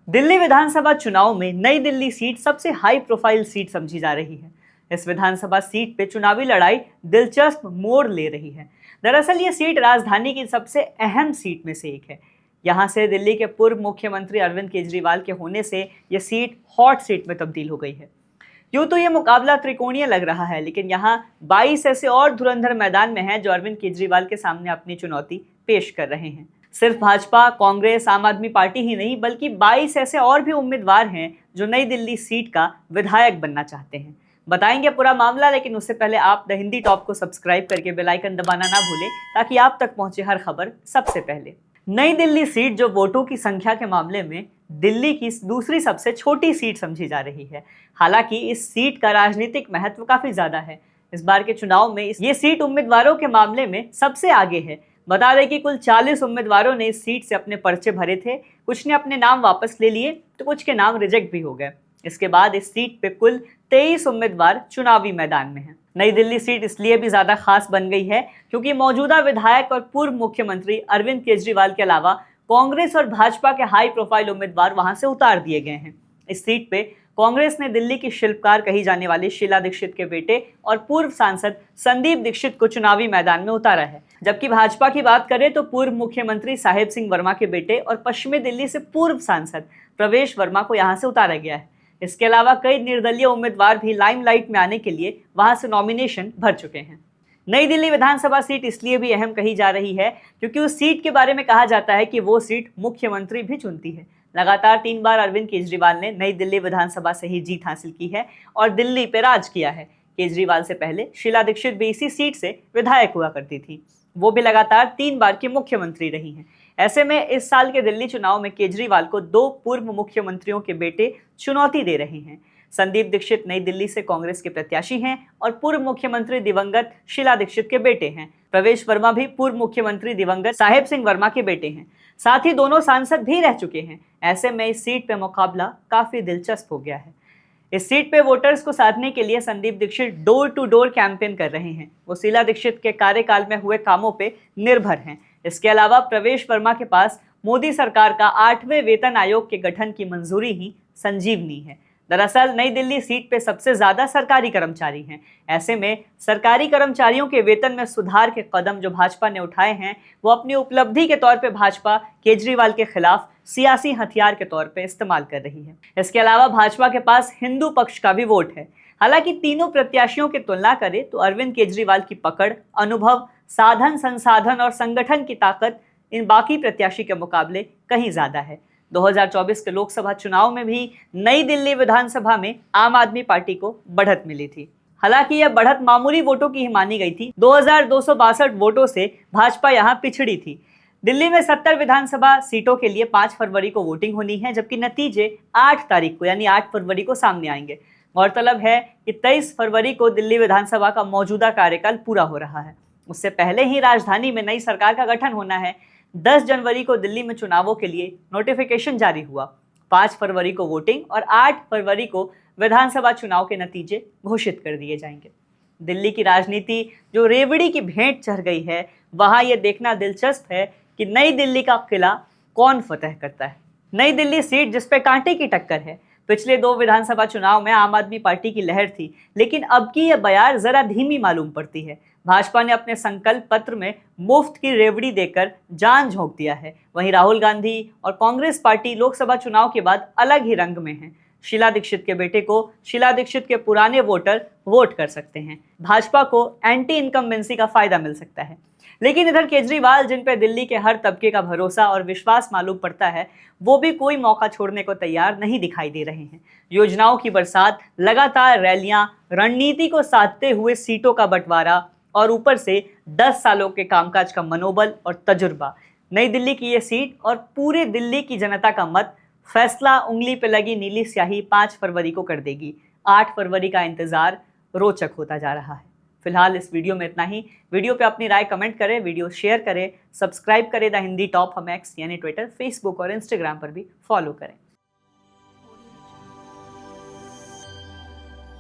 दिल्ली विधानसभा चुनाव में नई दिल्ली सीट सबसे हाई प्रोफाइल सीट समझी जा रही है। इस विधानसभा सीट पे चुनावी लड़ाई दिलचस्प मोड़ ले रही है। दरअसल ये सीट राजधानी की सबसे अहम सीट में से एक है। यहाँ से दिल्ली के पूर्व मुख्यमंत्री अरविंद केजरीवाल के होने से ये सीट हॉट सीट में तब्दील हो गई है। यूं तो ये मुकाबला त्रिकोणीय लग रहा है, लेकिन यहाँ 22 ऐसे और धुरंधर मैदान में हैं जो अरविंद केजरीवाल के सामने अपनी चुनौती पेश कर रहे हैं। सिर्फ भाजपा, कांग्रेस, आम आदमी पार्टी ही नहीं, बल्कि 22 ऐसे और भी उम्मीदवार हैं जो नई दिल्ली सीट का विधायक बनना चाहते हैं। बताएंगे पूरा मामला, लेकिन उससे पहले आप द हिंदी टॉप को सब्सक्राइब करके बेल आइकन दबाना ना भूलें, ताकि आप तक पहुंचे हर खबर सबसे पहले। नई दिल्ली सीट जो वोटों की संख्या के मामले में दिल्ली की दूसरी सबसे छोटी सीट समझी जा रही है। हालांकि इस सीट का राजनीतिक महत्व काफी ज्यादा है। इस बार के चुनाव में ये सीट उम्मीदवारों के मामले में सबसे आगे है। बता दें कि कुल 40 उम्मीदवारों ने इस सीट से अपने पर्चे भरे थे। कुछ ने अपने नाम वापस ले लिए तो कुछ के नाम रिजेक्ट भी हो गए। इसके बाद इस सीट पे कुल 23 उम्मीदवार चुनावी मैदान में हैं। नई दिल्ली सीट इसलिए भी ज्यादा खास बन गई है क्योंकि मौजूदा विधायक और पूर्व मुख्यमंत्री अरविंद केजरीवाल के अलावा कांग्रेस और भाजपा के हाई प्रोफाइल उम्मीदवार वहां से उतार दिए गए हैं। इस सीट पे कांग्रेस ने दिल्ली की शिल्पकार कही जाने वाली शीला दीक्षित के बेटे और पूर्व सांसद संदीप दीक्षित को चुनावी मैदान में उतारा है। जबकि भाजपा की बात करें तो पूर्व मुख्यमंत्री साहेब सिंह वर्मा के बेटे और पश्चिमी दिल्ली से पूर्व सांसद प्रवेश वर्मा को यहां से उतारा गया है। इसके अलावा कई निर्दलीय उम्मीदवार भी लाइमलाइट में आने के लिए वहां से नॉमिनेशन भर चुके हैं। नई दिल्ली विधानसभा सीट इसलिए भी अहम कही जा रही है क्योंकि उस सीट के बारे में कहा जाता है कि वो सीट मुख्यमंत्री भी चुनती है। लगातार 3 बार अरविंद केजरीवाल ने नई दिल्ली विधानसभा से ही जीत हासिल की है और दिल्ली पे राज किया है। केजरीवाल से पहले शीला दीक्षित भी इसी सीट से विधायक हुआ करती थी। वो भी लगातार 3 बार की मुख्यमंत्री रही हैं। ऐसे में इस साल के दिल्ली चुनाव में केजरीवाल को 2 पूर्व मुख्यमंत्रियों के बेटे चुनौती दे रहे हैं। संदीप दीक्षित नई दिल्ली से कांग्रेस के प्रत्याशी हैं और पूर्व मुख्यमंत्री दिवंगत शीला दीक्षित के बेटे हैं। प्रवेश वर्मा भी पूर्व मुख्यमंत्री दिवंगत साहेब सिंह वर्मा के बेटे हैं। साथ ही दोनों सांसद भी रह चुके हैं। ऐसे में इस सीट पे मुकाबला काफी दिलचस्प हो गया है। इस सीट पे वोटर्स को साधने के लिए Sandeep Dikshit door to door campaign कर रहे हैं। वो शीला दीक्षित के कार्यकाल में हुए कामों पे निर्भर हैं। इसके अलावा प्रवेश वर्मा के पास मोदी सरकार का 8वें वेतन आयोग के गठन की मंजूरी ही संजीवनी है। दरअसल नई दिल्ली सीट पे सबसे ज्यादा सरकारी कर्मचारी हैं। ऐसे में सरकारी कर्मचारियों के वेतन में सुधार के कदम जो भाजपा ने उठाए हैं, वो अपनी उपलब्धि के तौर पे भाजपा केजरीवाल के खिलाफ सियासी हथियार के तौर पे इस्तेमाल कर रही है। इसके अलावा भाजपा के पास हिंदू पक्ष का भी वोट है। हालांकि तीनों प्रत्याशियों की तुलना करें तो अरविंद केजरीवाल की पकड़, अनुभव, साधन संसाधन और संगठन की ताकत इन बाकी प्रत्याशी के मुकाबले कहीं ज्यादा है। 2024 के लोकसभा चुनाव में भी नई दिल्ली विधानसभा में आम आदमी पार्टी को बढ़त मिली थी। हालांकि यह बढ़त मामूली वोटों की ही मानी गई थी। 2262 वोटों से भाजपा यहां पिछड़ी थी। दिल्ली में 70 विधानसभा सीटों के लिए 5 फरवरी को वोटिंग होनी है, जबकि नतीजे 8 तारीख को यानी 8 फरवरी को सामने आएंगे। गौरतलब है कि 23 फरवरी को दिल्ली विधानसभा का मौजूदा कार्यकाल पूरा हो रहा है। उससे पहले ही राजधानी में नई सरकार का गठन होना है। 10 जनवरी को दिल्ली में चुनावों के लिए नोटिफिकेशन जारी हुआ। 5 फरवरी को वोटिंग और 8 फरवरी को विधानसभा चुनाव के नतीजे घोषित कर दिए जाएंगे। दिल्ली की राजनीति जो रेवड़ी की भेंट चढ़ गई है, वहां यह देखना दिलचस्प है कि नई दिल्ली का किला कौन फतह करता है। नई दिल्ली सीट जिसपे कांटे की टक्कर है। पिछले 2 विधानसभा चुनाव में आम आदमी पार्टी की लहर थी, लेकिन अब की यह बयार जरा धीमी मालूम पड़ती है। भाजपा ने अपने संकल्प पत्र में मुफ्त की रेवड़ी देकर जान झोंक दिया है। वहीं राहुल गांधी और कांग्रेस पार्टी लोकसभा चुनाव के बाद अलग ही रंग में है। शीला दीक्षित के बेटे को शीला दीक्षित के पुराने वोटर वोट कर सकते हैं। भाजपा को एंटी इनकम्बेंसी का फायदा मिल सकता है। लेकिन इधर केजरीवाल, जिन पे दिल्ली के हर तबके का भरोसा और विश्वास मालूम पड़ता है, वो भी कोई मौका छोड़ने को तैयार नहीं दिखाई दे रहे हैं। योजनाओं की बरसात, लगातार रैलियां, रणनीति को साधते हुए सीटों का बंटवारा और ऊपर से 10 सालों के कामकाज का मनोबल और तजुर्बा। नई दिल्ली की ये सीट और पूरे दिल्ली की जनता का मत फैसला उंगली पे लगी नीली स्याही 5 फरवरी को कर देगी। 8 फरवरी का इंतजार रोचक होता जा रहा है। फिलहाल इस वीडियो में इतना ही। वीडियो पे अपनी राय कमेंट करें, वीडियो शेयर करें, सब्सक्राइब करें द हिंदी टॉप। हम एक्स यानी ट्विटर, फेसबुक और इंस्टाग्राम पर भी फॉलो करें।